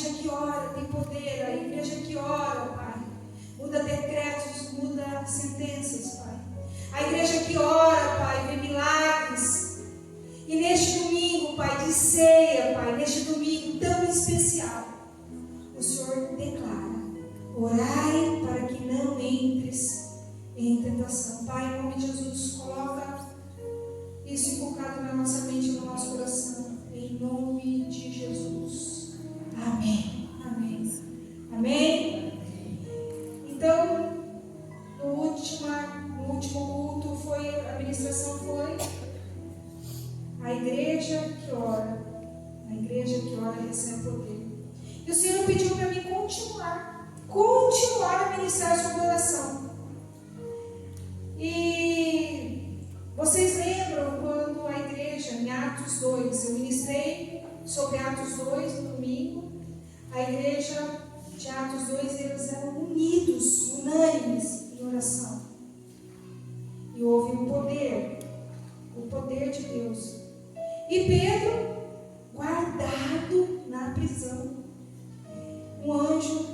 igreja que ora tem poder, a igreja que ora, Pai, muda decretos, muda sentenças, Pai. A igreja que ora, Pai, vê milagres. E neste domingo, Pai, de ceia, Pai, neste domingo tão especial, o Senhor declara: orai para que não entres em tentação. Pai, em nome de Jesus, coloca isso inculcado na nossa mente e no nosso coração. Em nome de Jesus. Amém. Amém. Amém. Então, no último culto, a ministração foi a igreja que ora. A igreja que ora recebe poder. E o Senhor pediu para mim continuar a ministrar sobre oração. E vocês lembram quando a igreja, em Atos 2, eu ministrei sobre Atos 2 no domingo. A igreja de Atos 2, eles eram unidos, unânimes em oração. E houve o poder de Deus. E Pedro, guardado na prisão. Um anjo,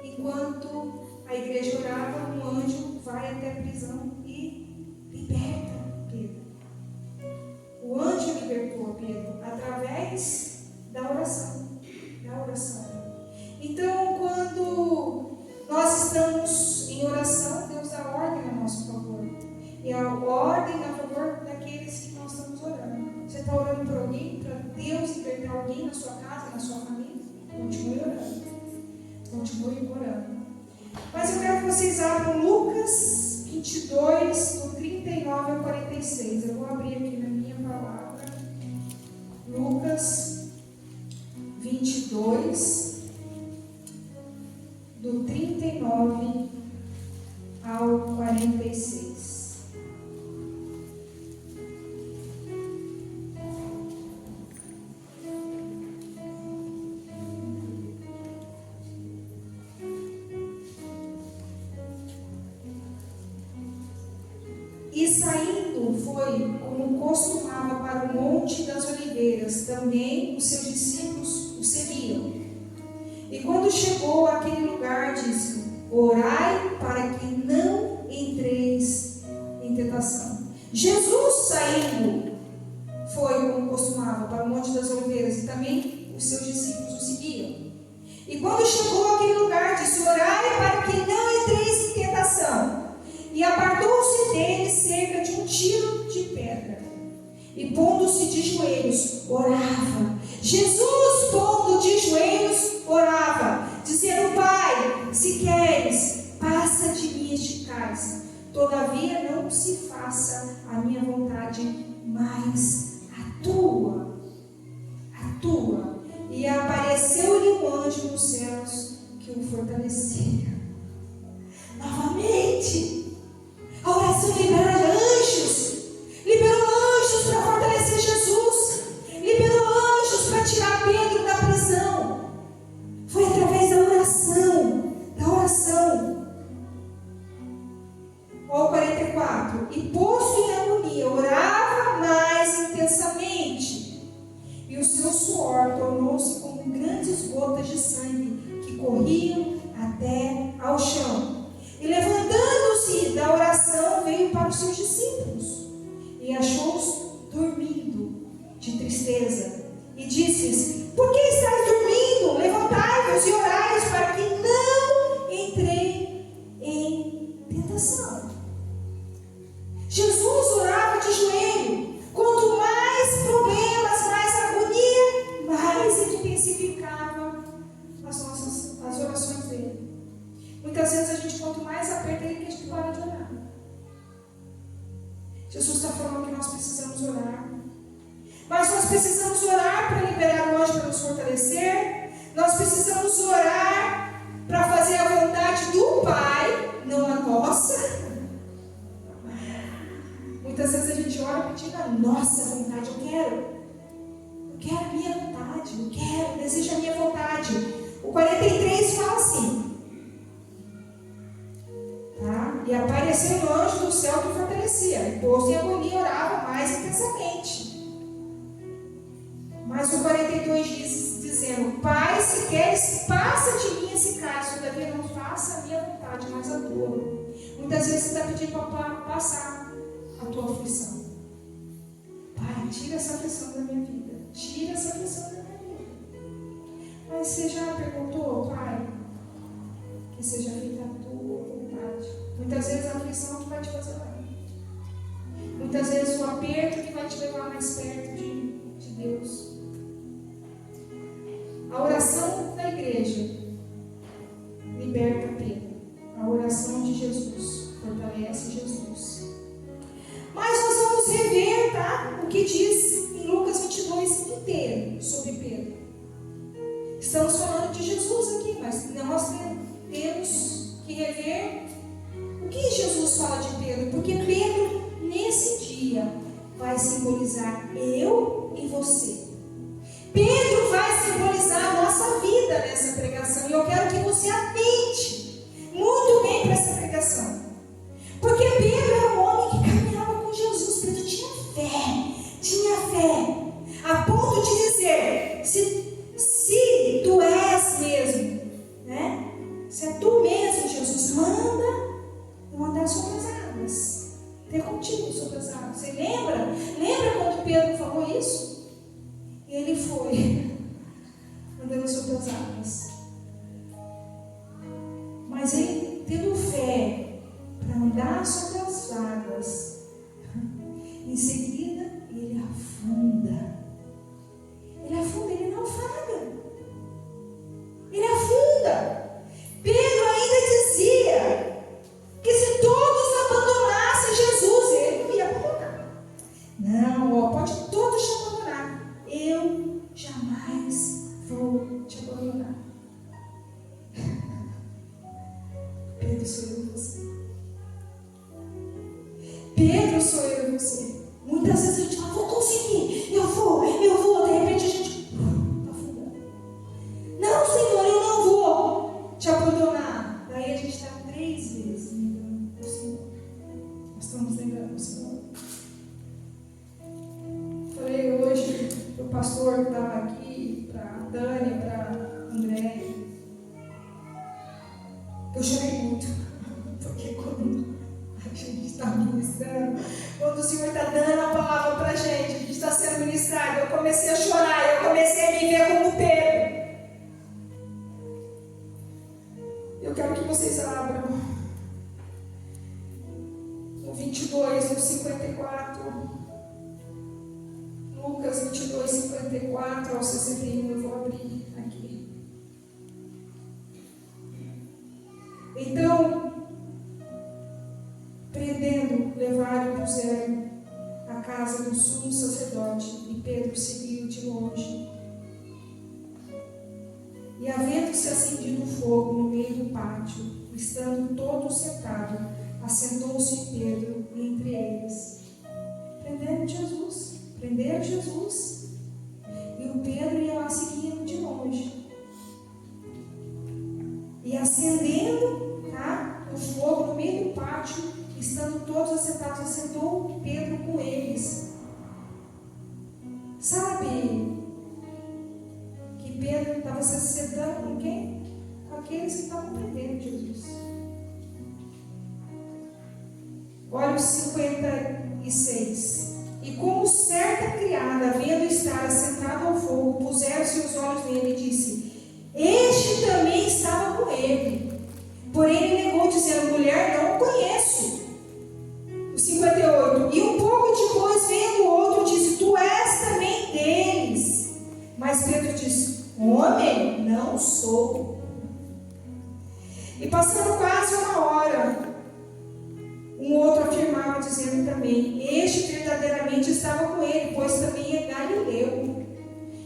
enquanto a igreja orava, um anjo vai até a prisão e liberta Pedro. O anjo libertou Pedro através da oração. Então, quando nós estamos em oração, Deus dá ordem a nosso favor. E a ordem a favor daqueles que nós estamos orando. Você está orando por alguém, para Deus libertar alguém na sua casa, na sua família? Continue orando. Continue orando. Mas eu quero que vocês abram Lucas 22, do 39 ao 46. Eu vou abrir aqui na minha palavra. Lucas 22, do 39 ao 46. E saindo foi, como costumava, para o Monte das Oliveiras. Também os seus discípulos o seguiam. E quando chegou àquele lugar, disse: orai para que não entreis em tentação. Jesus, saindo, foi, como costumava, para o Monte das Oliveiras. E também os seus discípulos o seguiam. E quando chegou àquele lugar, disse: orai para que não entreis em tentação. E apartou-se dele cerca de um tiro de pedra. E pondo-se de joelhos, orava. Jesus, pondo de joelhos, orava, dizendo: Pai, se queres, passa de mim este cálice. Todavia não se faça a minha vontade, mas a tua. A tua. E apareceu-lhe um anjo nos céus que o fortalecia. Novamente, a oração libera anjos. Liberou anjos para fortalecer Jesus. Liberou anjos para tirar Pedro da prisão. Foi através da oração. Olha o 44. E posto em agonia, orava mais intensamente. E o seu suor tornou-se como grandes gotas de sangue que corriam até ao chão. E levantando-se da oração, veio para os seus discípulos. E achou-os dormindo de tristeza. E disse-lhes: por que estáis dormindo? Levantai-vos e orai para que não entrei em tentação. Jesus orava de joelho. Quanto mais problemas, mais agonia, mais ele intensificava as orações dele. Muitas vezes a gente, quanto mais aperta ele, que a gente para de orar. Jesus está falando que nós precisamos orar. Mas nós precisamos orar para liberar o anjo para nos fortalecer. Nós precisamos orar para fazer a vontade do Pai, não a nossa. Muitas vezes a gente ora pedindo a nossa vontade. Eu quero a minha vontade. Desejo a minha vontade. O 43 fala assim. Tá? E apareceu o anjo do céu que fortalecia. E posto em agonia, orava mais intensamente. Mas o 42 diz dizendo: Pai, se queres, passa de mim esse cálice, todavia não faça a minha vontade, mas a tua. Muitas vezes você está pedindo para passar a tua aflição. Pai, tira essa aflição da minha vida. Tira essa aflição da minha vida. Mas você já perguntou: Pai, que seja feita a tua vontade. Muitas vezes a aflição que vai te fazer lá. Muitas vezes o aperto que vai te levar mais perto de Deus. A oração da igreja liberta Pedro. A oração de Jesus fortalece Jesus. Mas nós vamos rever, tá? O que diz em Lucas 22 inteiro sobre Pedro. Estamos falando de Jesus aqui, mas nós temos que rever o que Jesus fala de Pedro. Porque Pedro, nesse dia, vai simbolizar eu e você. Pedro vai simbolizar a nossa vida nessa pregação. E eu quero que você atente muito bem para essa pregação. Porque Pedro era um homem que caminhava com Jesus. Pedro tinha fé. A ponto de dizer: se tu és mesmo, né? Se é tu mesmo, Jesus, manda eu andar sobre as águas. Ter contigo sobre as águas. Você lembra? Lembra quando Pedro falou isso? E ele foi andando sobre as águas. Mas ele, tendo fé para andar sobre as águas, em seguida ele afunda. Ele naufraga. Ele afunda. Pedro ainda dizia que se todos abandonassem Jesus, ele não ia abandonar. Não, pode todos te abandonar. Eu jamais vou te abandonar. Pedro, sou eu e você. Pedro, sou eu e você. Muitas vezes a gente fala: vou conseguir, eu vou. De repente a gente está afundando. Não, Senhor, eu não vou te abandonar. Daí a gente está 3 vezes lembrando o Senhor. Nós estamos lembrando o Senhor. Falei hoje para o pastor que estava aqui, para a Dani, para a André. Eu chorei muito. Porque quando a gente está ministrando, quando o Senhor está dando a palavra para a gente está sendo ministrado, eu comecei a chorar, eu comecei a me ver como Pedro. Eu quero que vocês abram no 22, no 54, Lucas 22, 54 ao 61, eu vou abrir aqui. Então, prendendo, levaram e puseram à casa do sumo sacerdote, e Pedro seguiu de longe. E havendo-se acendido fogo no meio do pátio, estando todos sentados, assentou-se Pedro entre eles. Prenderam Jesus. E o Pedro ia lá seguindo de longe. E acendendo, o fogo no meio do pátio, estando todos assentados, assentou Pedro com eles. Sabe que Pedro estava se assentando com quem? Com aqueles que estavam prendendo Jesus. Olha o 56. E como certa criada, vendo estar assentado ao fogo, puseram-se os olhos nele e disse: este também estava com ele. Porém ele negou, dizendo: mulher, não o conheço. O 58. E um pouco depois, vendo o outro, disse: tu és também deles. Mas Pedro disse: homem, não sou. E passando quase uma hora, um outro afirmava, dizendo também: este verdadeiramente estava com ele, pois também é galileu.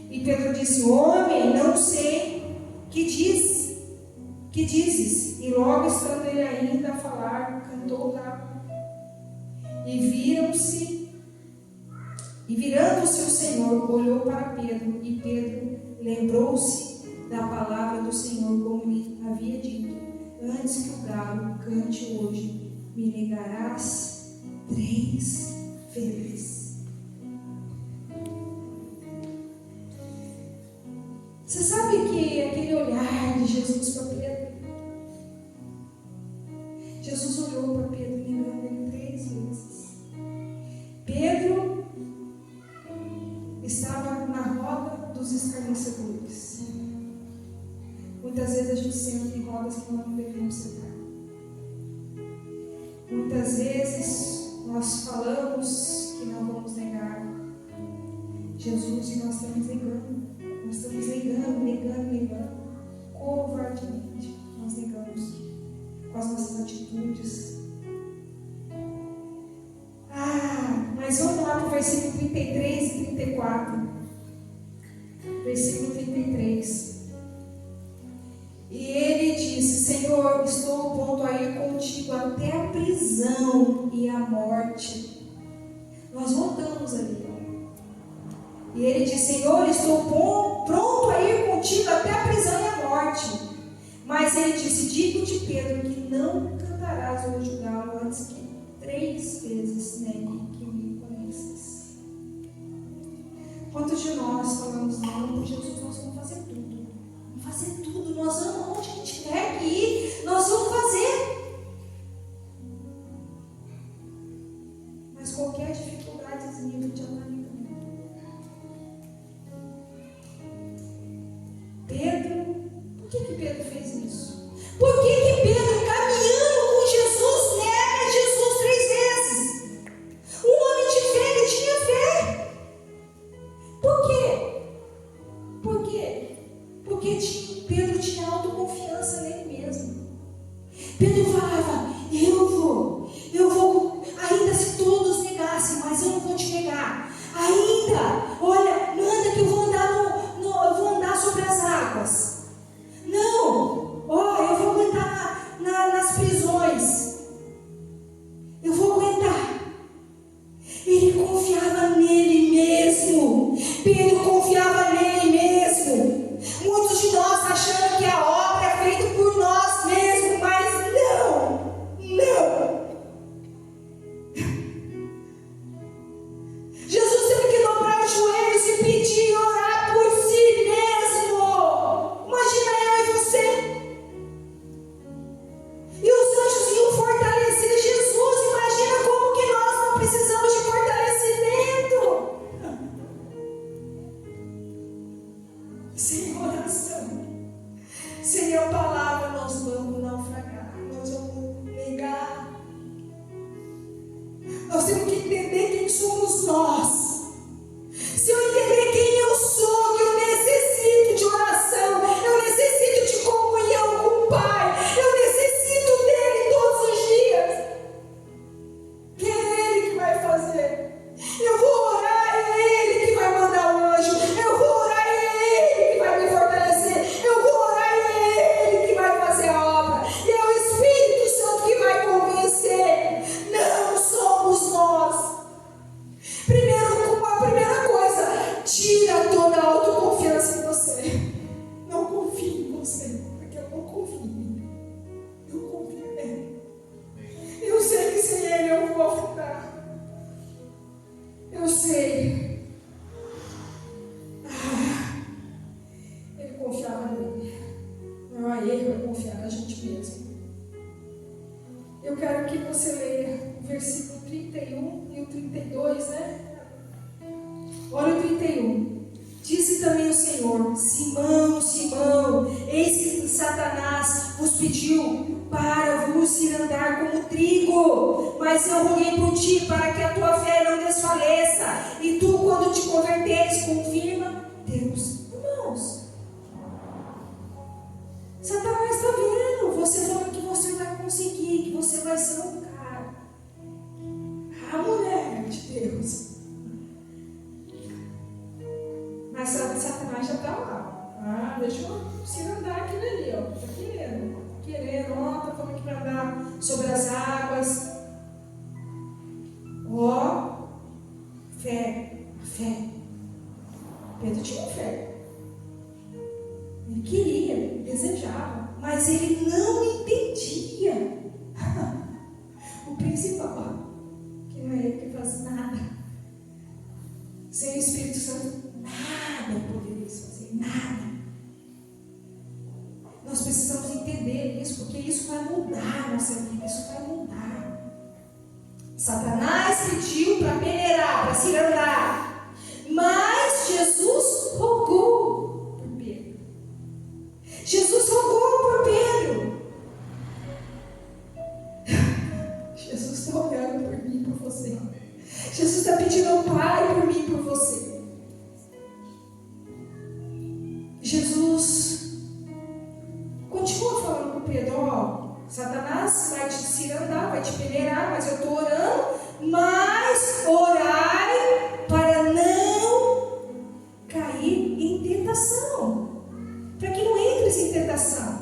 E Pedro disse: homem, não sei que dizes. E logo estando ele ainda a falar, cantou o galo. E virando-se o Senhor, olhou para Pedro, e Pedro lembrou-se da palavra do Senhor, como lhe havia dito: antes que o galo cante hoje, me negarás 3 vezes. Você sabe muitas vezes a gente senta em rodas que nós não devemos sentar. Muitas vezes nós falamos que não vamos negar Jesus e nós estamos negando. Nós estamos negando. Covardemente nós negamos com as nossas atitudes. Mas vamos lá para o versículo 33 e 34. Versículo 33. E ele disse: Senhor, estou ao ponto a ir contigo até a prisão e a morte. Nós voltamos ali. E ele disse: Senhor, estou pronto a ir contigo até a prisão e a morte. Mas ele disse: digo-te, Pedro, que não cantarás hoje o galo antes que 3 vezes negue que me conheces. Quantos de nós falamos: não, por Jesus nós vamos fazer tudo. Vamos fazer tudo, nós vamos onde a gente tiver que ir, nós vamos fazer. Mas qualquer dificuldadezinha te analisa. Pedro, por que Pedro fez isso? Por que Pedro, caminhando com Jesus, nega Jesus 3 vezes? Um homem de fé, ele tinha fé. Por quê? Por quê? Porque Pedro tinha autoconfiança nele mesmo. Pedro falava: eu vou, ainda se todos negassem, mas eu não vou te negar. Ainda, olha, manda que eu vou andar sobre as águas. Não, eu vou aguentar nas prisões. Eu vou aguentar. Ele confiava nele mesmo. Pedro confiava nele mesmo. Muitos de nós achando que a obra é feita por nós mesmos, mas não. Jesus teve que dobrar os joelhos e pedir e orar por si mesmo. Imagina eu e você. E os anjos iam fortalecer Jesus. Imagina como que nós não precisamos de fortalecimento. Sem oração, sem a palavra, nós vamos naufragar, nós vamos negar. Nós temos que entender quem somos nós. Se eu entender quem eu sou, que eu necessito de oração, eu necessito de comunhão com o Pai, eu necessito dele todos os dias. Que é Ele que vai fazer. Eu vou orar, é Ele que vai mandar o anjo. Eu vou orar, é Ele que vai me fortalecer. Eu vou orar, é Ele que vai fazer a obra. E é o Espírito Santo que vai convencer. Não somos nós. A primeira coisa, tira toda a autoconfiança em você. Não confie em você, porque eu não confio em mim. Eu confio nele. Eu sei que sem ele eu vou afundar. Eu sei. Ele confiava nele. Não é ele que vai confiar na gente mesmo. Eu quero que você leia o versículo 31 e o 32, né? Olha o 31. Disse também o Senhor: Simão, Simão, eis que Satanás vos pediu para vos ir andar como trigo, mas eu roguei por ti para que a tua fé não desfaleça, e tu, quando te converteres, confirma Deus. Irmãos, Satanás está vendo você falando que você vai conseguir, que você vai ser um cara. A mulher de Deus. Mas Satanás já está lá. Deixa eu se andar aquilo ali, ó. Está querendo, tá falando que vai andar sobre as águas. Fé. Pedro tinha fé. Ele queria, desejava, mas ele não entendia o principal, que não é ele que faz nada. Sem o Espírito Santo, nada poderia fazer, nada. Nós precisamos entender isso, porque isso vai mudar a nossa vida, isso vai mudar. Satanás pediu para peneirar, para se andar, mas Jesus rogou por Pedro. Jesus rogou para Pedro: ó, Satanás vai te cirandar, vai te peneirar, mas eu estou orando, mas orai para não cair em tentação, para que não entres em tentação.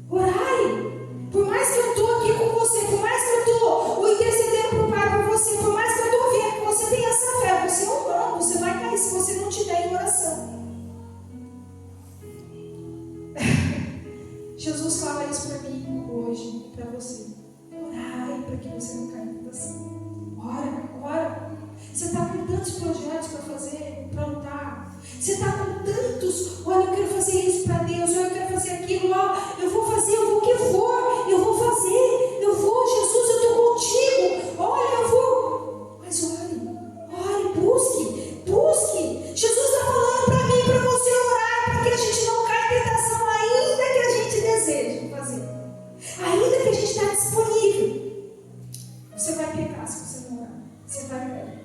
Orai. Por mais que eu estou aqui com você, por mais que eu estou intercedendo para o Pai por você, por mais que eu estou vendo que você tem essa fé, você não, você vai cair se você não tiver em oração. Jesus fala isso para mim hoje, para você. Orai para que você não caia em tentação. Ora. Você está com tantos projetos para fazer, para lutar. Você está com tantos: olha, eu quero fazer isso para Deus, olha, eu quero fazer aquilo, ó, eu vou fazer, eu vou o que for, eu vou fazer, eu vou, Jesus, eu estou contigo, olha, eu vou. Mas ore, busque. Jesus está falando para mim, para você orar, para que a gente não caia em tentação, ainda que a gente deseje fazer, ainda que a gente está disponível. Você vai pecar se você não orar, você vai pecar.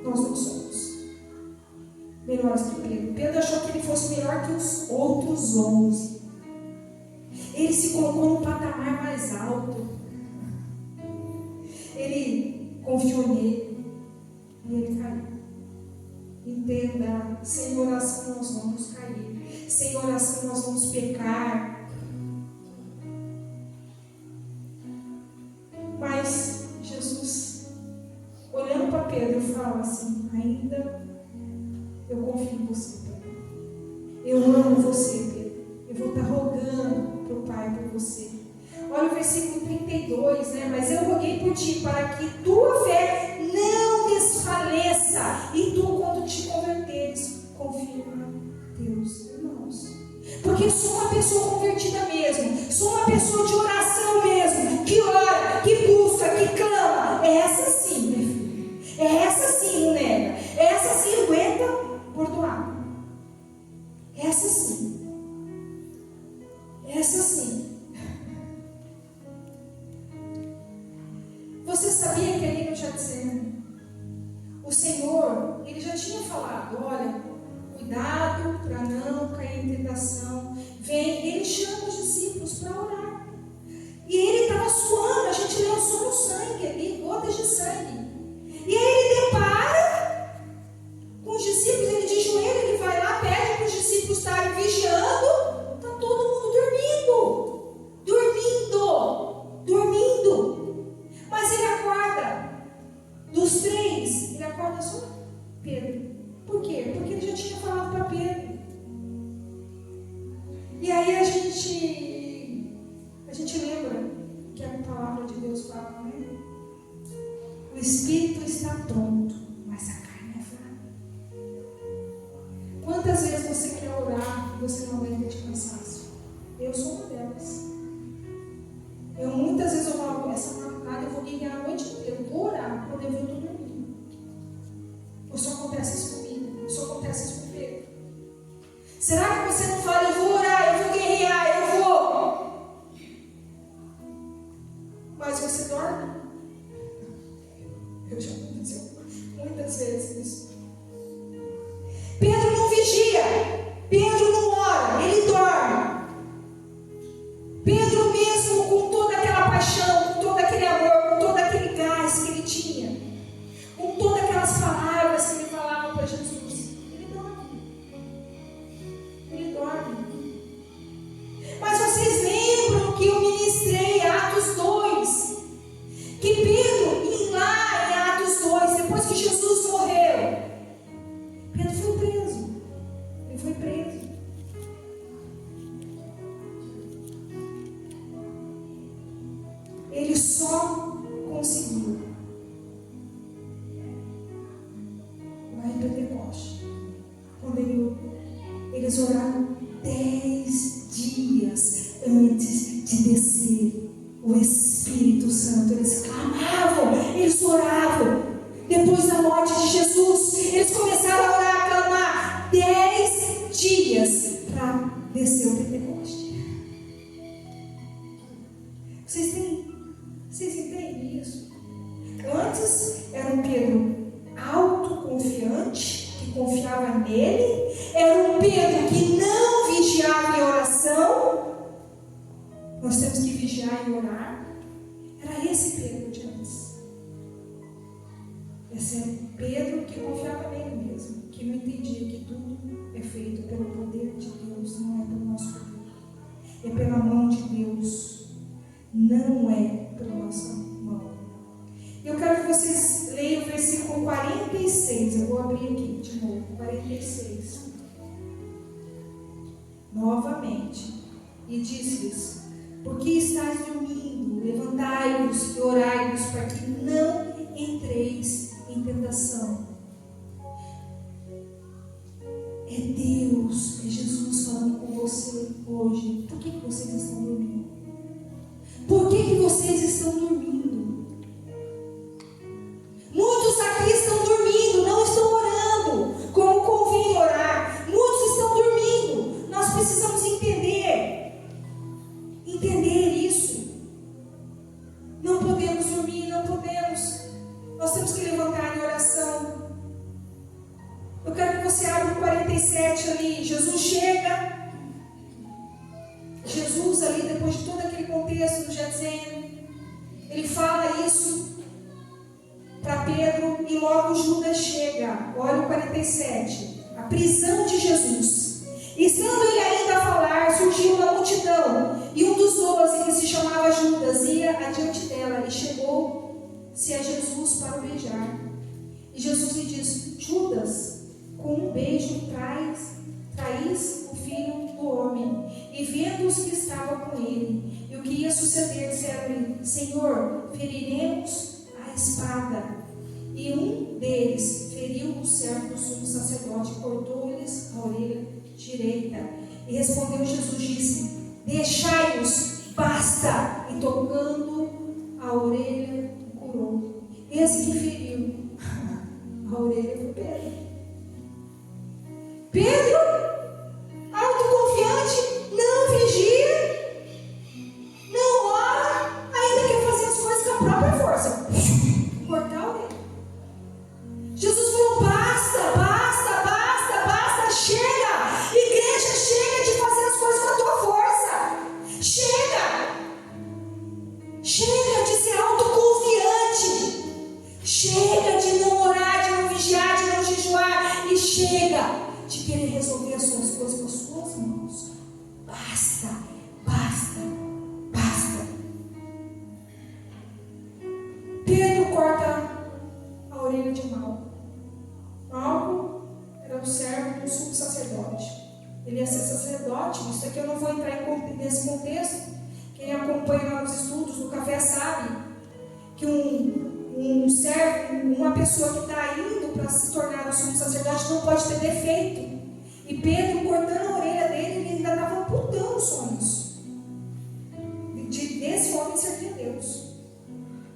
Nós não somos melhores que Pedro. Pedro achou que ele fosse melhor que os outros 11. Ele se colocou num patamar mais alto. Ele confiou nele e ele caiu. Entenda, sem oração nós vamos cair. Sem oração nós vamos pecar. Mas Jesus, olhando para Pedro, fala assim: ainda eu confio em você, Pedro. Eu amo você, Pedro. Eu vou estar rogando para o Pai por você. Olha o versículo 32, né? Mas eu roguei por ti, para que tua fé não desfaleça, e tu, quando te converteres, confirma Deus, irmãos. Porque sou uma pessoa convertida mesmo, sou uma pessoa de oração mesmo, que ora, que busca, que clama. É essa sim, minha filha. É essa sim, não nega. É essa sim, aguenta bordoar. Essa sim. Essa sim. Você sabia que ali no Getsemane, o Senhor, Ele já tinha falado: olha, cuidado para não cair em tentação. Vem, Ele chama os discípulos para orar. E Ele estava suando, a gente leu só no sangue ali, gotas de sangue. E aí Ele depara com os discípulos, Ele de joelho, Ele vai lá, pede para os discípulos estarem vigiando. Está todo mundo dormindo. Mas Ele acorda. Dos 3, Ele acorda só Pedro. Por quê? Porque Ele já tinha falado para Pedro. E aí a gente lembra que a palavra de Deus fala, né? O espírito está pronto, mas a carne é fraca. Quantas vezes você quer orar e você não aguenta de cansaço? Eu sou uma delas. Muitas vezes eu falo: essa madrugada eu vou guiar a noite inteira, eu vou orar, quando eu estou dormindo. Ou só acontece isso comigo, ou só acontece isso com Pedro. Será que você não fala: eu vou orar, eu vou guerrear, eu vou? Mas você dorme? Eu já aconteceu muitas vezes isso. Pedro não vigia, Pedro não ora, ele dorme. Pedro mesmo, com toda aquela paixão, com todo aquele amor, com todo aquele gás que ele tinha, com todas aquelas palavras que ele falava para Jesus, ele dorme. Mas vocês lembram que eu ministrei Atos 2, que Pedro, lá em Atos 2, depois que Jesus morreu, Pedro foi preso. Ele foi preso. Ele só conseguiu lá em Pentecoste, quando eles oraram 10 dias antes de descer o Espírito Santo. Eles clamavam, eles oravam. Depois da morte de Jesus, eles começaram a orar, a clamar 10 dias para descer o Pentecoste. Vocês entendem isso? Antes era um Pedro autoconfiante, que confiava nele. Era um Pedro que não vigiava em oração. nós temos que vigiar e orar. Era esse Pedro de antes. Esse é Pedro que confiava nele mesmo, que não entendia que tudo é feito pelo poder de Deus, não é pelo nosso poder. É pela mão de Deus, não é pela nossa mão. Eu quero que vocês leiam o versículo 46. Eu vou abrir aqui de novo, 46. Novamente. E diz-lhes: por que estáis dormindo? Levantai-vos e orai-vos, para que não entreis em tentação. É Deus, é Jesus falando com você hoje. Por que vocês estão dormindo? Por que vocês estão dormindo? Muitos aqui estão dormindo, não estão orando como convém orar. Muitos estão dormindo. Nós precisamos entender isso. Não podemos dormir, não podemos. Nós temos que levantar em oração. Eu quero que você abra o 47 ali. Jesus chega. Jesus ali, depois de todo aquele contexto do Getsemane, ele fala isso para Pedro e logo Judas chega. Olha o 47. A prisão de Jesus. Estando ele ainda a falar, surgiu uma multidão, e um dos 12, que se chamava Judas, ia adiante dela, e chegou-se a Jesus para o beijar. E Jesus lhe disse: Judas, com um beijo traís o filho do homem. E vendo os que estavam com ele, e o que ia suceder, disseram-lhe: Senhor, feriremos a espada. E um deles feriu o servo do sumo sacerdote, cortou-lhes a orelha direita. E respondeu Jesus, disse: deixai-os, basta. E tocando a orelha, o curou. Esse que feriu a orelha foi Pedro. Pedro, autoconfiante, não vigia, não ora, ainda quer fazer as coisas com a própria força. Cortar a orelha. Jesus falou: basta, basta, basta, basta, chega. Igreja, chega de fazer as coisas com a tua força. Chega. Chega de ser autoconfiante. Chega de não orar, de não vigiar, de não jejuar. E chega de querer resolver as suas coisas com as suas mãos. Basta, basta, basta. Pedro corta a orelha de Malco. Malco era um servo do sumo sacerdote. Ele ia ser sacerdote. Isso aqui eu não vou entrar nesse contexto. Quem acompanha lá nos estudos do café sabe que um servo, uma pessoa que está indo para se tornar o sumo sacerdote não pode ter defeito. E Pedro, cortando a orelha dele, ele ainda estava apontando os sonhos desse homem servir a Deus.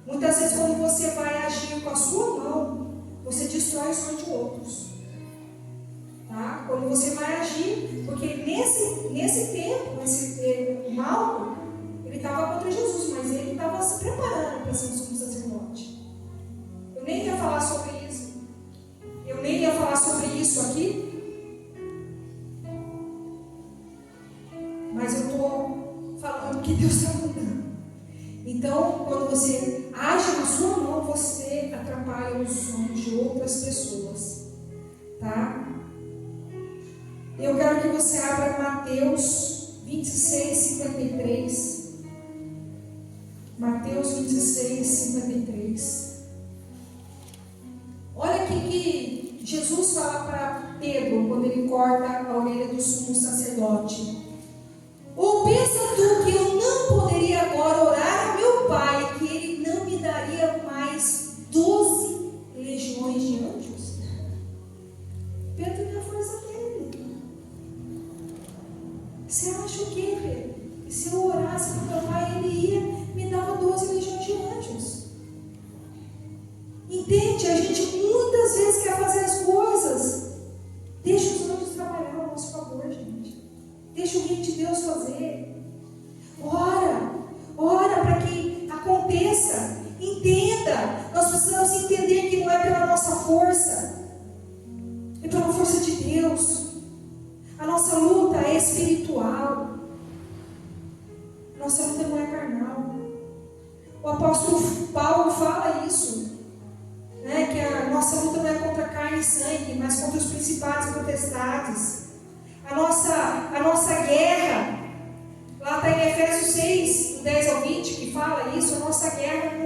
Muitas vezes, quando você vai agir com a sua mão, você destrói os sonhos de outros. Tá? Quando você vai agir, porque nesse tempo, o Malco, ele estava contra Jesus, mas ele estava se preparando para ser um sumo sacerdote. Eu nem ia falar sobre isso. Eu nem ia falar sobre isso aqui. Mas eu estou falando que Deus está mandando. Então, quando você age na sua mão, você atrapalha os sonhos de outras pessoas. Tá? Eu quero que você abra Mateus 26, 53. Mateus 26, 53. Olha aqui que Jesus fala para Pedro, quando ele corta a orelha do sumo sacerdote. Ou pensa tu que eu não poderia agora orar ao meu Pai, que Ele não me daria mais 12 legiões de anjos? Pedro tem a força dele. Você acha o quê, Pedro? Que se eu orasse para o meu Pai, Ele ia me dar 12 legiões de anjos? Entende? A gente muitas vezes quer fazer as coisas. Deixa os anjos trabalhar a nosso favor, gente. Deixa o reino de Deus fazer. Ora para que aconteça. Entenda. Nós precisamos entender que não é pela nossa força, é pela força de Deus. A nossa luta é espiritual. Nossa luta não é carnal. O apóstolo Paulo fala isso, né? Que a nossa luta não é contra carne e sangue, mas contra os principados e potestades. A nossa guerra, lá está em Efésios 6, do 10 ao 20, que fala isso. A nossa guerra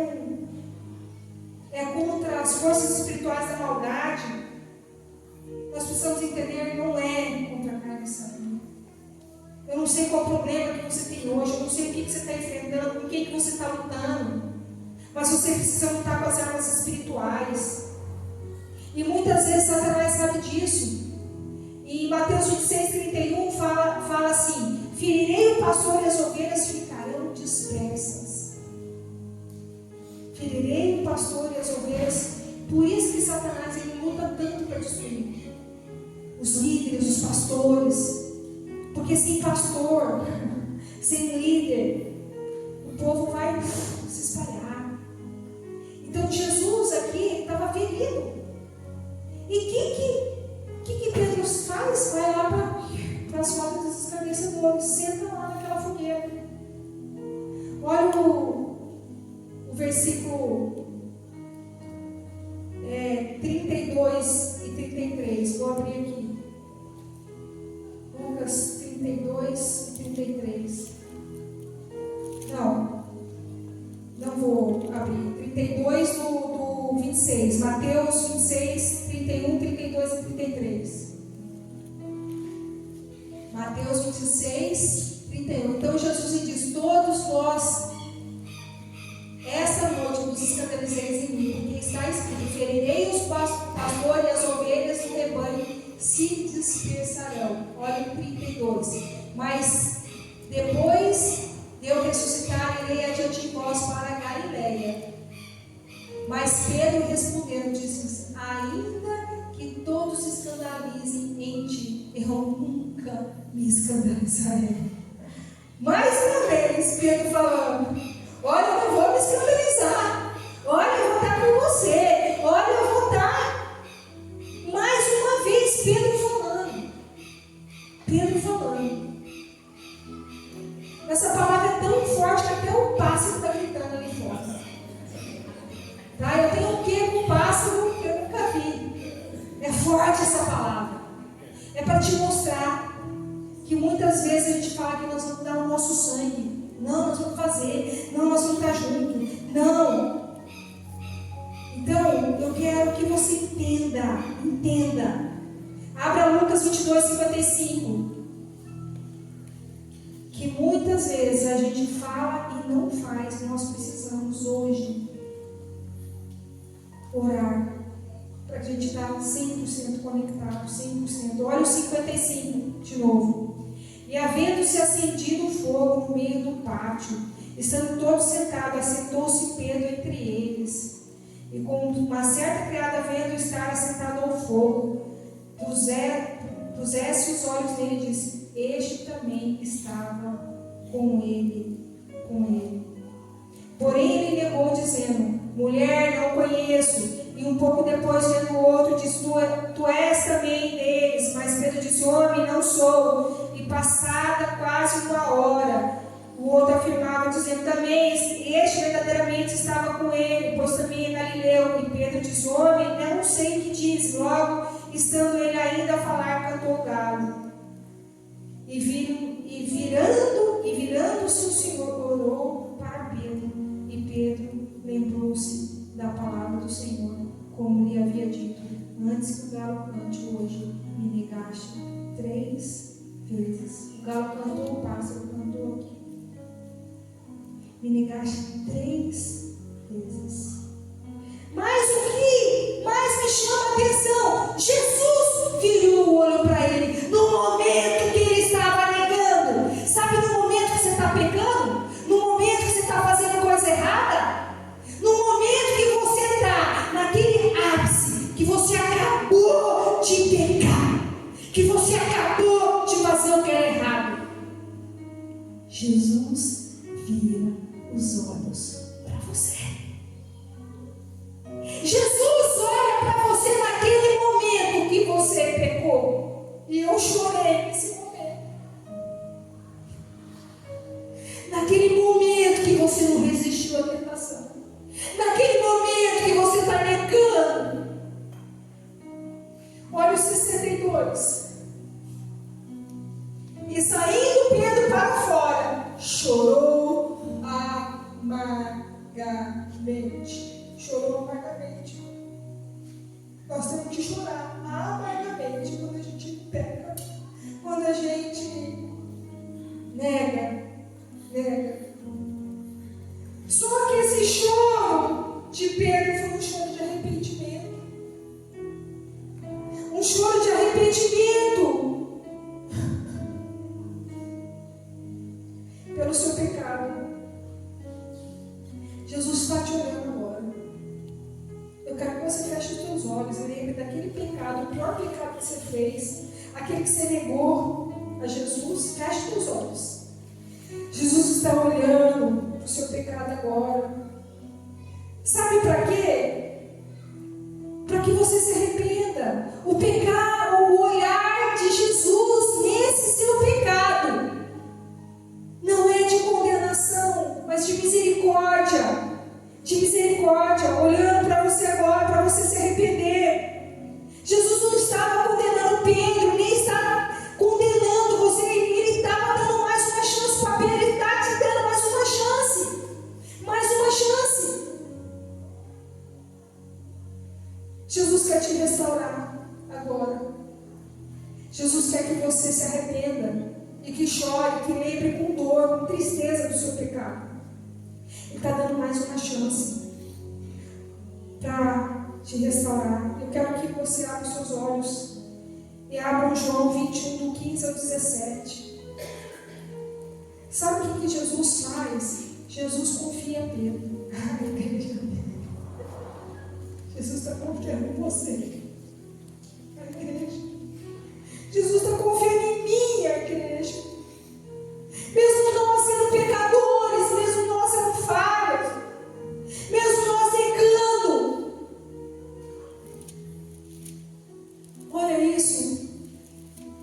é contra as forças espirituais da maldade. Nós precisamos entender que não é contra a carne e sangue. Eu não sei qual o problema que você tem hoje, eu não sei o que você está enfrentando, com quem que você está lutando, mas você precisa lutar com as armas espirituais. E muitas vezes Satanás sabe disso. E em Mateus 26, 31 fala assim: ferirei o pastor e as ovelhas ficarão dispersas. Ferirei o pastor e as ovelhas. Por isso que Satanás ele luta tanto para destruir os líderes, os pastores. Porque sem pastor, sem líder, o povo vai se espalhar. Então Jesus aqui estava ferido. E o que Pedro faz? Vai lá para as rodas dos escarnecedores, senta lá naquela fogueira. Olha o versículo 32 e 33. Vou abrir aqui. Lucas 32 e 33. Não vou abrir. 32 do 26. Mateus 26, 31, 32 e 33. Mateus 26, 31. Então Jesus lhe diz: todos vós, esta noite vos escandalizeis em mim, porque está escrito: ferirei os pastores e as ovelhas do rebanho se dispersarão. Olha o 32. Mas depois de eu ressuscitar, irei adiante de vós para a Galileia. Mas Pedro respondendo disse: ainda que todos se escandalizem em ti, eu nunca me escandalizarei. Mais uma vez Pedro falando: olha, eu não vou me escandalizar, olha, eu vou estar com você, olha, eu vou estar. Mais uma vez Pedro falando. Essa palavra é tão forte que até o pássaro está gritando ali fora. Tá? Eu tenho um quê com o pássaro que eu nunca vi. É forte essa palavra. É para te mostrar que muitas vezes a gente fala que nós vamos dar o nosso sangue. Não, nós vamos fazer. Não, nós vamos estar juntos. Não. Então, eu quero que você entenda. Abra Lucas 22, 55. Que muitas vezes a gente fala e não faz. Nós precisamos hoje orar para a gente estar 100% conectado, 100%. Olha o 55 de novo. E havendo-se acendido o fogo no meio do pátio, estando todos sentados, assentou-se Pedro entre eles. E com uma certa criada vendo estar assentado ao fogo, pusesse os olhos nele e disse: este também estava com ele. Porém ele negou, dizendo: mulher, não conheço. E um pouco depois, vendo o outro, disse: tu és também deles. Mas Pedro disse: homem, não sou. E passada quase uma hora, o outro afirmava, dizendo: também este verdadeiramente estava com ele, pois também é Galileu. E Pedro disse: homem, não sei o que diz. Logo, estando ele ainda a falar, cantou o galo. E virando-se o Senhor, orou para Pedro. E Pedro lembrou-se da palavra do Senhor, como lhe havia dito: antes que o galo cante hoje, me negaste 3 vezes. O galo cantou, o pássaro cantou aqui. Me negaste 3 vezes. Mas o que mais me chama a atenção? Jesus virou o olho para ele no momento que ele estava negando. Sabe, no momento que você está pecando, no momento que você está fazendo coisa errada, no momento que você está naquele ápice, que você acabou de pecar, que você acabou de fazer o que era errado, Jesus vira os olhos para você. Jesus olha para você naquele momento que você pecou. E eu chorei nesse momento. Naquele naquele momento que você não resistiu à tentação, naquele momento que você está negando. Olha o 62. E saindo Pedro para fora, chorou amargamente. Chorou amargamente. Nós temos que chorar amargamente quando a gente peca, quando a gente nega. Só que esse choro de Pedro foi um choro de arrependimento. Um choro de arrependimento pelo seu pecado. Jesus está te olhando agora. Eu quero que você feche os teus olhos e lembre daquele pecado, o pior pecado que você fez, aquele que você negou a Jesus. Feche os teus olhos. Jesus está olhando para o seu pecado agora. Sabe para quê? Para que você se arrependa. O pecado, o olhar de Jesus nesse seu pecado não é de condenação, mas de misericórdia. De misericórdia, olhando para você agora, para você se arrepender. Jesus não estava condenando Pedro, nem estava condenando você, ele estava dando mais uma chance para Pedro, ele está te dando mais uma chance. Mais uma chance. Jesus quer te restaurar agora. Jesus quer que você se arrependa e que chore, que lembre com dor, com tristeza do seu pecado. Ele está dando mais uma chance para te restaurar. Eu quero que você abra os seus olhos e abra João 21, do 15 ao 17. Sabe o que Jesus faz? Jesus confia em Pedro. Jesus está confiando em você, a igreja. Jesus está confiando em mim, a igreja. Mesmo nós sendo pecadores, mesmo nós sendo falhos, mesmo nós negando. Olha isso,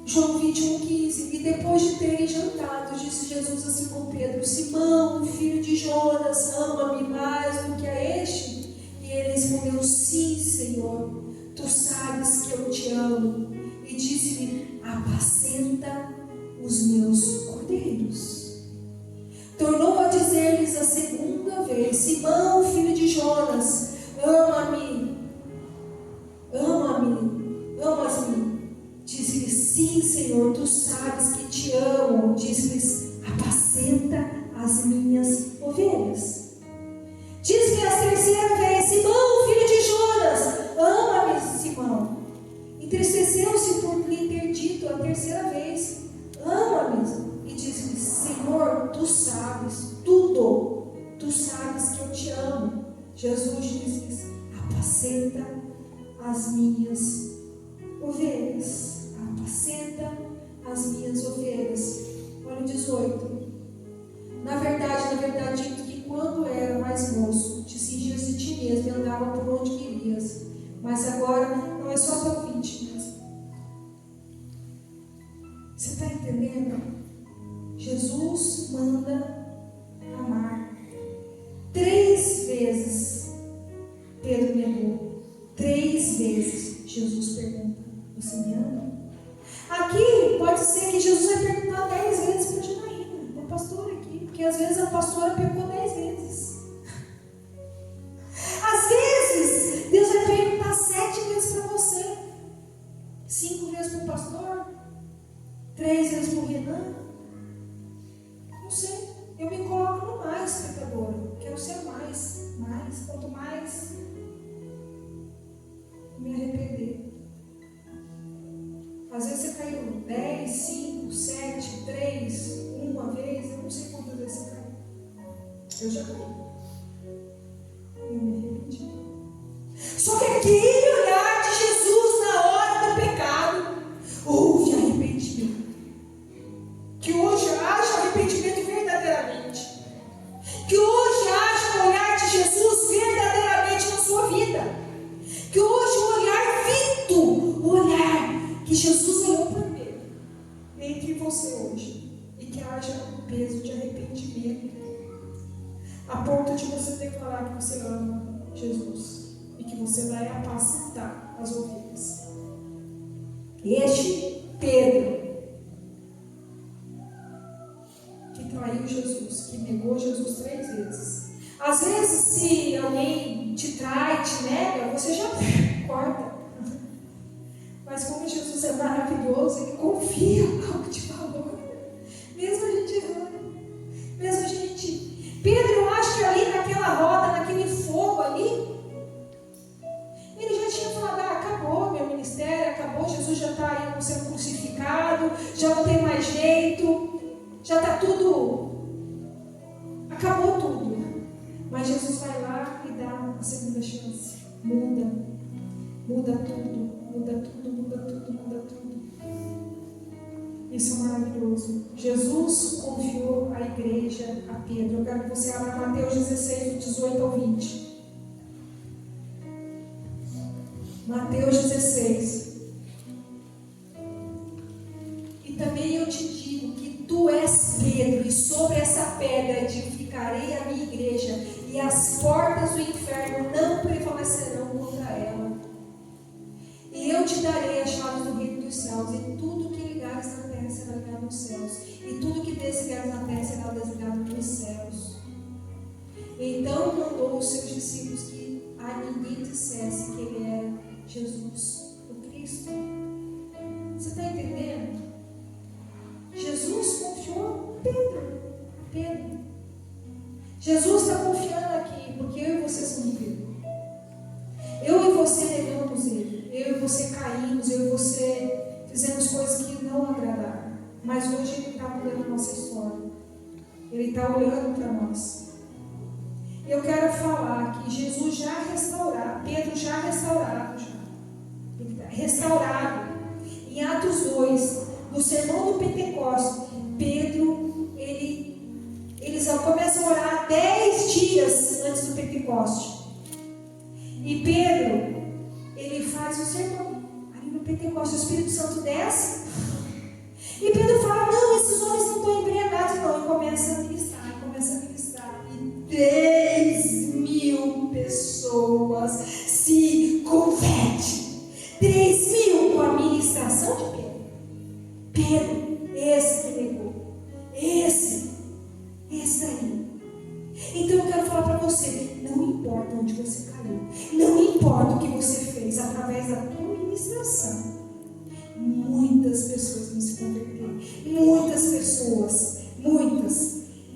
João 21, 15. E depois de terem jantado, disse Jesus a Simão Pedro: Simão, filho de Jonas, ama-me mais do que a este? E ele respondeu: sim, Senhor, tu sabes que eu te amo. E disse-lhe: apacenta os meus cordeiros. Tornou a dizer-lhes a segunda vez: Simão, filho de Jonas, ama-me, amas-me? Disse-lhe: sim, Senhor, tu sabes que te amo. Disse-lhes: apacenta as minhas ovelhas. Diz-lhe a terceira vez: Simão, filho de Jonas, ama-me, Simão. Entristeceu-se por lhe ter dito a terceira vez: ama-me. E disse-lhe: Senhor, tu sabes tudo, tu sabes que eu te amo. Jesus disse-lhes: apacenta as minhas ovelhas. Apacenta as minhas ovelhas. Olha o 18. Na verdade, digo que quando era mais moço, te cingias de ti mesmo e andava por onde querias. Mas agora não é só para vítimas. Você está entendendo? Jesus manda amar. 3 vezes Pedro negou. 3 vezes Jesus pergunta: você me ama? Aqui pode ser que Jesus vai perguntar 10 vezes para Janaína, a pastora aqui, porque às vezes a pastora pecou 10 vezes. Às vezes Deus vai perguntar 7 vezes para você, 5 vezes para o pastor, 3 vezes para o Renan. Não sei, eu me coloco no mais, pecadora. Quero ser mais. Quanto mais me arrepender. Às vezes você caiu 10, 5, 7, 3, uma vez, eu não sei quantas vezes você caiu. Eu já caí. Eu me arrependi. Só que aquele olhar de Jesus na hora do pecado, houve arrependimento. Que hoje haja arrependimento verdadeiramente. Que hoje haja o olhar de Jesus verdadeiramente na sua vida. Que hoje o olhar vindo, o olhar que Jesus olhou para ele, entre você hoje. E que haja um peso de arrependimento, a ponto de você declarar que você ama Jesus e que você vai apacentar as ovelhas. Este Pedro, que traiu Jesus, que negou Jesus 3 vezes. Às vezes, se alguém te trai, te nega, você já corta. Mas como Jesus é maravilhoso, Ele confia algo de valor. Mesmo a gente errando. Mesmo a gente... Pedro, eu acho que ali naquela roda, naquele fogo ali, ele já tinha falado, acabou meu ministério, acabou, Jesus já está aí sendo crucificado, já não tem mais jeito, já está tudo, acabou tudo. Mas Jesus vai lá e dá a segunda chance. Muda tudo, muda tudo, muda tudo, muda tudo. Isso é maravilhoso. Jesus confiou a igreja a Pedro. Eu quero que você abra Mateus 16, 18 ao 20. Mateus 16. E também eu te digo que tu és Pedro, e sobre essa pedra edificarei a minha igreja, e as portas do inferno não prevalecerão contra ela. E eu te darei as chaves do reino dos céus, e tudo que ligares na terra será ligado nos céus, e tudo que desligares na terra será desligado nos céus. Então mandou os seus discípulos que a ninguém dissesse que ele era Jesus, o Cristo. Você está entendendo? Jesus confiou Pedro. Jesus está confiando aqui, porque eu e você somos Pedro. Eu e você negamos Ele. Eu e você caímos, eu e você fizemos coisas que não agradaram. Mas hoje Ele está mudando a nossa história. Ele está olhando para nós. Eu quero falar que Jesus já restaurado, Pedro já restaurado. Ele está restaurado. Em Atos 2, no sermão do Pentecostes, Pedro, eles começam a orar 10 dias antes do Pentecoste. E Pedro, ele faz o sermão. Ali no Pentecoste, o Espírito Santo desce. E Pedro fala, não, esses homens não estão embriagados, não. E começa a ministrar. E 3.000 pessoas se convertem. 3.000 com a ministração de Pedro. Pedro, esse que negou. Esse daí. Então eu quero falar para você, não importa onde você caiu, não importa o que você fez, através da tua ministração, muitas pessoas vão se converter. Muitas pessoas.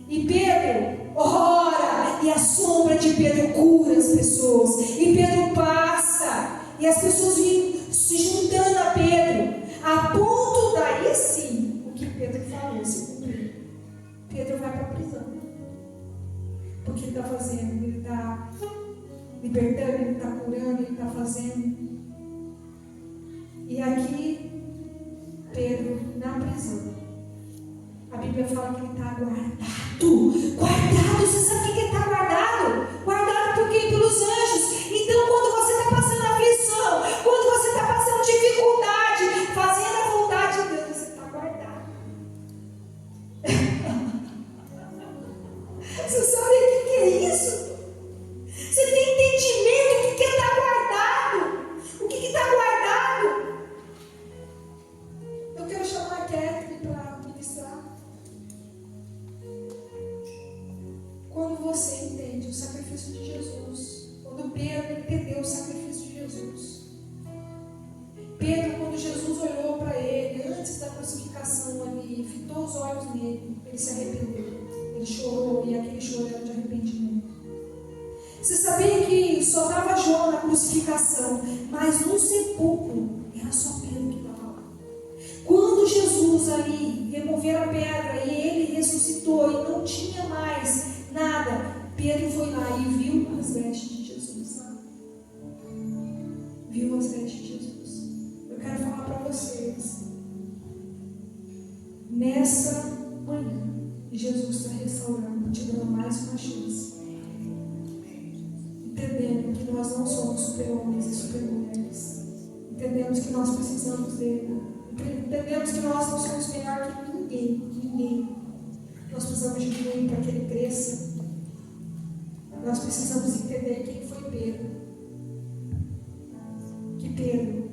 E Pedro ora, e a sombra de Pedro cura as pessoas. E Pedro passa, e as pessoas vêm se juntando a Pedro, a ponto daí sim, o que Pedro falou se cumprir. Pedro vai para a prisão. Porque ele está fazendo, ele está libertando, ele está curando, ele está fazendo. E aqui, Pedro na prisão. A Bíblia fala que ele está guardado. Você sabe o que ele está guardado? Guardado por quem? Pelos anjos. Então, quando você está passando aflição, quando você está passando dificuldade, fazendo a vontade de Deus, você está guardado. Você sabe o que é isso? Você tem entendimento do que está guardado? O que está guardado? Eu quero chamar a Catherine para ministrar. Quando você entende o sacrifício de Jesus, quando Pedro entendeu o sacrifício de Jesus, Pedro, quando Jesus olhou para ele, antes da crucificação ali, fitou os olhos nele, ele se arrependeu. Ele chorou, e aquele choro era de arrependimento. Você sabia que só estava João na crucificação, mas no sepulcro era só Pedro que estava lá. Quando Jesus ali removeu a pedra e ele ressuscitou e não tinha mais nada, Pedro foi lá e viu as vestes de Jesus, sabe? Viu as vestes de Jesus. Eu quero falar para vocês, nessa manhã, Jesus está restaurando, te dando mais uma chance. Entendendo que nós não somos super-homens e super-mulheres. Entendemos que nós precisamos dele. Entendemos que nós não somos melhor que ninguém. nós precisamos diminuir para que ele cresça. Nós precisamos entender quem foi Pedro. Que Pedro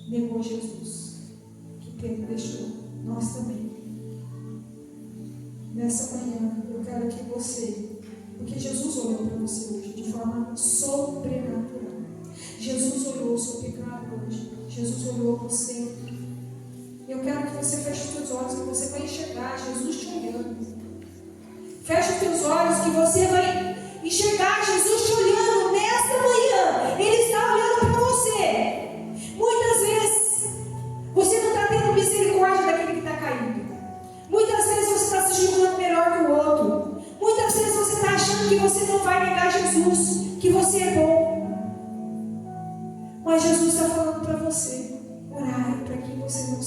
negou Jesus. Que Pedro deixou. Nós também. Nessa manhã, eu quero que você, porque Jesus olhou para você hoje de forma sobrenatural. Jesus olhou o seu pecado hoje. Jesus olhou você. Eu quero que você feche os teus olhos, que você vai enxergar Jesus te olhando. Feche os teus olhos, que você vai enxergar Jesus te olhando nesta manhã. Ele está olhando para você. Muitas vezes você não está tendo misericórdia daquele que está caído. Muitas vezes você está se julgando melhor que o outro. Muitas vezes você está achando que você não vai negar Jesus, que você é bom. Mas Jesus está falando para você: orai para que você não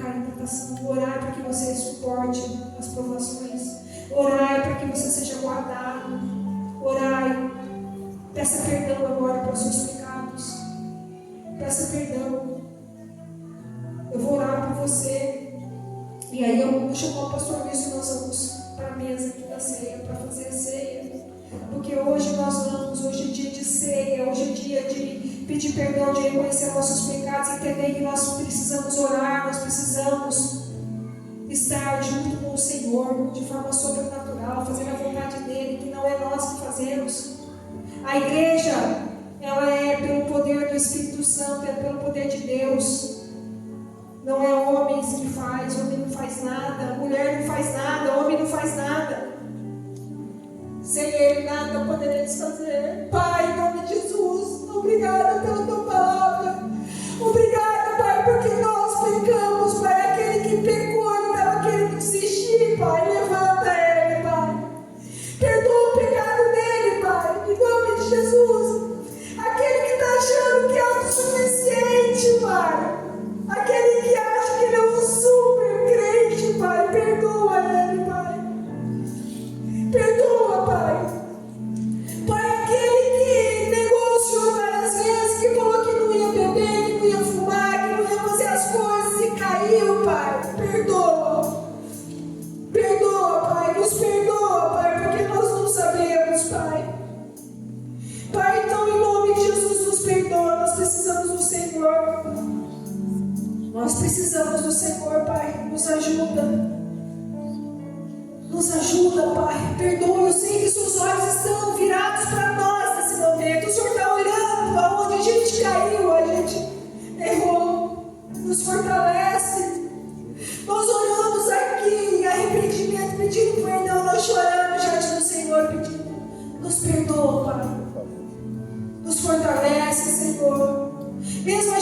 caia em tentação. Orai para que você suporte as provações. Orai para que você seja guardado. Orai. Peça perdão agora pelos seus pecados. Peça perdão. Eu vou orar por você. E aí eu chamo o pastor Luiz e nós vamos para a mesa aqui da ceia, para fazer a ceia. Porque hoje nós vamos, hoje é dia de ceia, hoje é dia de pedir perdão, de reconhecer nossos pecados, entender que nós precisamos orar, nós precisamos estar junto com o Senhor de forma sobrenatural, fazendo a vontade dEle, que não é nós que fazemos. A igreja, ela é pelo poder do Espírito Santo, é pelo poder de Deus. Não é homens que faz, homem não faz nada, mulher não faz nada, homem não faz nada. Sem Ele nada poderemos fazer. Pai, em nome de Jesus, obrigada pela Tua palavra. Obrigada, Pai, porque nós pecamos, Pai. Aquele que pecou e estava querendo desistir, Pai, levanta ele, Pai. Perdoa o pecado dele, Pai, em nome de Jesus. Aquele que está achando que é autossuficiente, Pai. Aquele que acha que ele é um super crente, Pai, perdoa ele, Pai. Perdoa, Pai. Pai, aquele que negou o Senhor várias vezes, que falou que não ia beber, que não ia fumar, que não ia fazer as coisas e caiu, Pai. Perdoa. Perdoa, Pai. Nos perdoa, Pai, porque nós não sabemos, Pai. Pai, então, em nome de Jesus, nos perdoa. Nós precisamos do Senhor. Nós precisamos do Senhor, Pai. Nos ajuda. Nos ajuda, Pai. Perdoa. Eu sei que seus olhos estão virados para nós nesse momento. O Senhor está olhando para onde a gente caiu, a gente errou. Nos fortalece. Nós oramos aqui em arrependimento, pedindo perdão. Nós choramos diante do Senhor, pedindo. Nos perdoa, Pai. Nos fortalece, Senhor. Mesmo